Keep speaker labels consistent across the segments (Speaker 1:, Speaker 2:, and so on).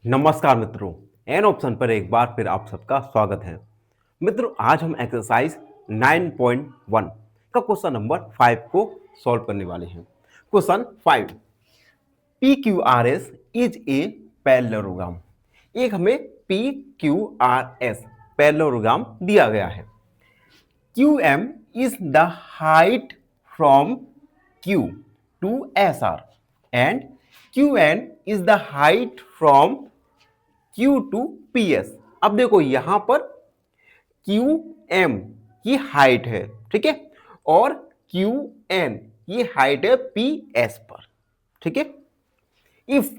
Speaker 1: नमस्कार मित्रों। An option पर एक बार फिर आप सबका स्वागत है। मित्रों, आज हम एक्सरसाइज 9.1 का क्वेश्चन नंबर 5 को सॉल्व करने वाले हैं। Question 5, P Q R S is a parallelogram. एक हमें P Q R S parallelogram दिया गया है। Q M is the height from Q to S R and Q N is the height from Q to P S. अब देखो यहां पर Q M की हाइट है, ठीक है, और क्यू एन ये हाइट है पी एस पर, ठीक है। If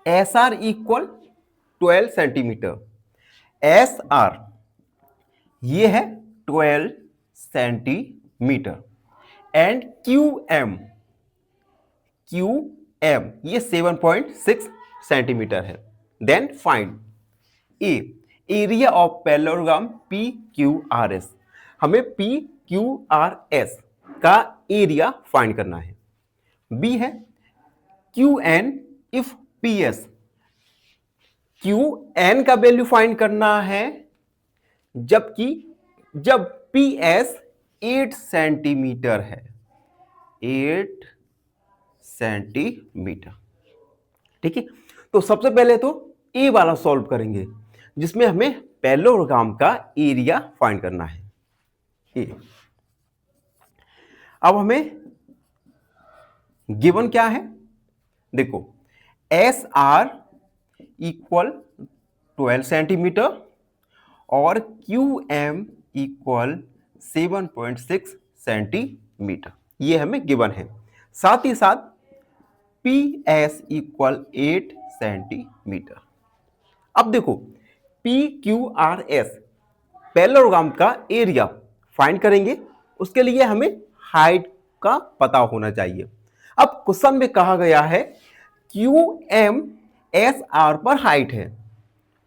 Speaker 1: S R equal 12 centimetre, S R ये है 12 सेंटीमीटर एंड क्यू एम ये 7.6 सेंटीमीटर है, then find a area of parallelogram P Q R S. हमें पी क्यू आर एस का एरिया फाइंड करना है। बी है Q N if P S, Q N का वैल्यू फाइंड करना है जब पी एस 8 सेंटीमीटर है, 8 सेंटीमीटर, ठीक है। तो सबसे पहले तो ए वाला सॉल्व करेंगे जिसमें हमें पैरेललोग्राम का एरिया फाइंड करना है। ए अब हमें गिवन क्या है, देखो एस आर इक्वल 12 सेंटीमीटर और क्यू एम इक्वल 7.6 सेंटीमीटर, ये हमें गिवन है। साथ ही साथ पी एस इक्वल 8 सेंटीमीटर। अब देखो P Q R S parallelogram का एरिया फाइंड करेंगे, उसके लिए हमें हाइट का पता होना चाहिए। अब क्वेश्चन में कहा गया है क्यू एम एस आर पर हाइट है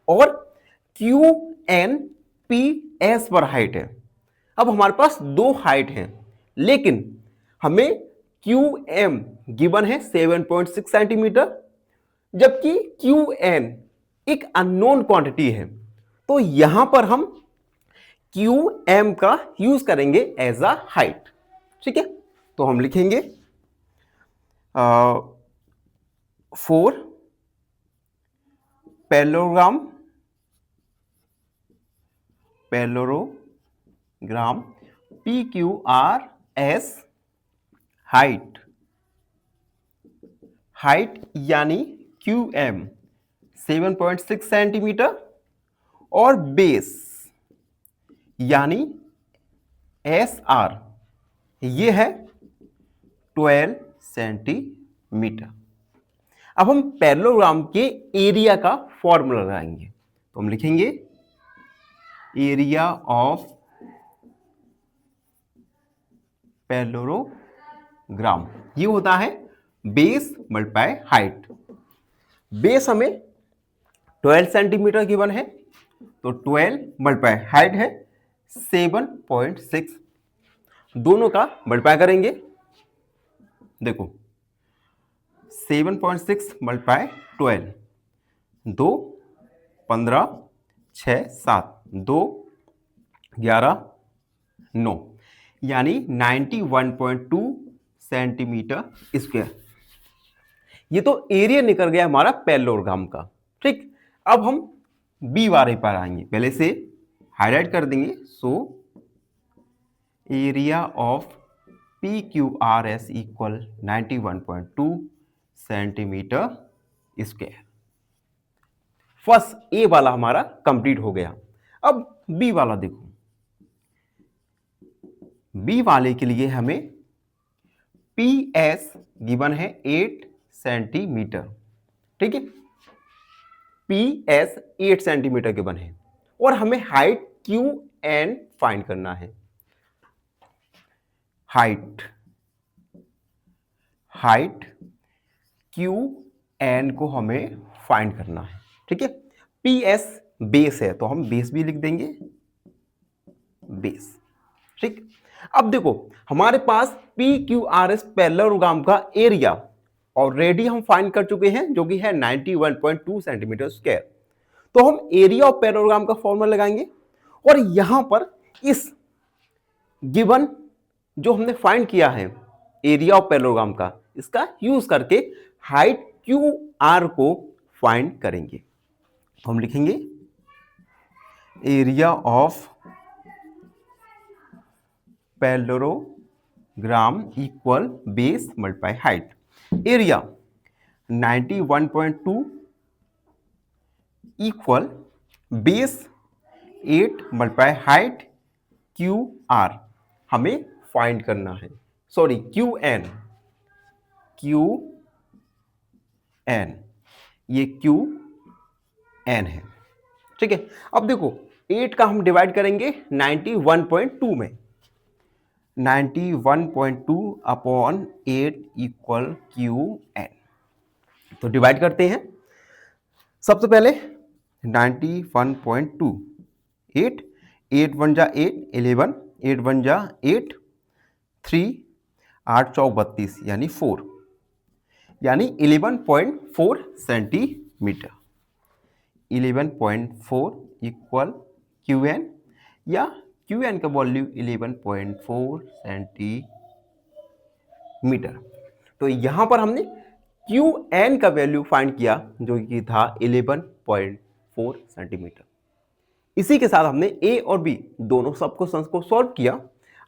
Speaker 1: और क्यू एन पी एस पर हाइट है। अब हमारे पास दो हाइट हैं, लेकिन हमें क्यू एम गिवन है 7.6 सेंटीमीटर, जबकि क्यू एन एक अननोन क्वांटिटी है। तो यहां पर हम क्यू एम का यूज करेंगे एज अ हाइट, ठीक है। तो हम लिखेंगे 4 parallelogram P Q R S height यानी क्यू एम 7.6 सेंटीमीटर और बेस यानी एस आर ये है 12 सेंटीमीटर। अब हम पैरेललोग्राम के एरिया का फॉर्मूला लगाएंगे। तो हम लिखेंगे एरिया ऑफ पैरेललोग्राम ये होता है बेस मल्टीप्लाई हाइट। बेस हमें 12 सेंटीमीटर गिवन है, तो 12 मल्टीप्लाई हाइट है 7.6, दोनों का मल्टीप्लाई करेंगे। देखो 7.6 मल्टीप्लाई 12, 2 15 6 7 2 11 9 यानी 91.2 सेंटीमीटर स्क्वायर। ये तो एरिया निकल गया हमारा पैरेललोग्राम का, ठीक। अब हम बी वाले पर आएंगे, पहले से हाईलाइट कर देंगे। So area of P Q R S equal 91.2 centimetre square. First A वाला हमारा कंप्लीट हो गया। अब बी वाला देखो, बी वाले के लिए हमें पी एस गिवन है 8 सेंटीमीटर, ठीक है। पी एस 8 सेंटीमीटर गिवन है और हमें हाइट क्यू एन फाइंड करना है। हाइट क्यू एन को हमें फाइंड करना है, ठीक है। पी एस बेस है तो हम बेस भी लिख देंगे, बेस, ठीक। अब देखो हमारे पास P Q R S parallelogram का एरिया और रेडियस हम फाइंड कर चुके हैं जो कि है 91.2 सेंटीमीटर स्क्वायर। तो हम एरिया ऑफ पैरेललोग्राम का फॉर्मूला लगाएंगे और यहां पर इस गिवन जो हमने फाइंड किया है एरिया ऑफ पैरेललोग्राम का, इसका यूज करके हाइट क्यू आर को फाइंड करेंगे। हम लिखेंगे area of parallelogram equal base multiply height. Area 91.2 equal base 8 multiply height Q R हमें फाइंड करना है, सॉरी क्यू एन, ये क्यू एन है। ठीक है, अब देखो 8 का हम डिवाइड करेंगे 91.2 में, 91.2 अपॉन 8 इक्वल क्यू एन। तो डिवाइड करते हैं। सबसे पहले 91.2, 8 1 जा 8, 11, 8 1 जा 8, 3, 8 चौक 32 यानी 4, यानी 11.4 सेंटीमीटर। 11.4 इक्वल क्यू एन, या क्यू एन का वॉल्यू 11.4 सेंटीमीटर। तो यहां पर हमने क्यू एन का वैल्यू फाइंड किया जो कि था 11.4 सेंटीमीटर। इसी के साथ हमने ए और बी दोनों सब क्वेश्चंस को सॉल्व किया।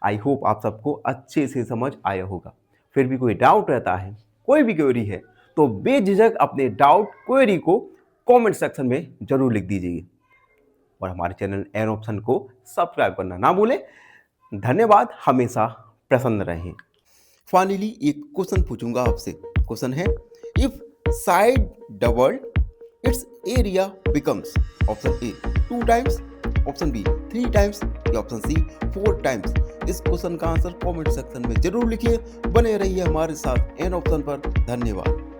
Speaker 1: आई होप आप सबको अच्छे से समझ आया होगा। फिर भी कोई डाउट रहता है, कोई भी क्वेरी है, तो बेझिझक अपने डाउट क्वेरी को कमेंट सेक्शन में जरूर लिख दीजिए और हमारे चैनल एन ऑप्शन को सब्सक्राइब करना ना भूलें। धन्यवाद, हमेशा प्रसन्न रहें। फाइनली एक क्वेश्चन पूछूंगा आपसे। क्वेश्चन है, if side doubled its area becomes option A 2 times, option B 3 times या ऑप्शन सी 4 टाइम्स। इस क्वेश्चन का आंसर कमेंट सेक्शन में जरूर लिखिए। बने रहिए हमारे साथ एन ऑप्शन पर। धन्यवाद।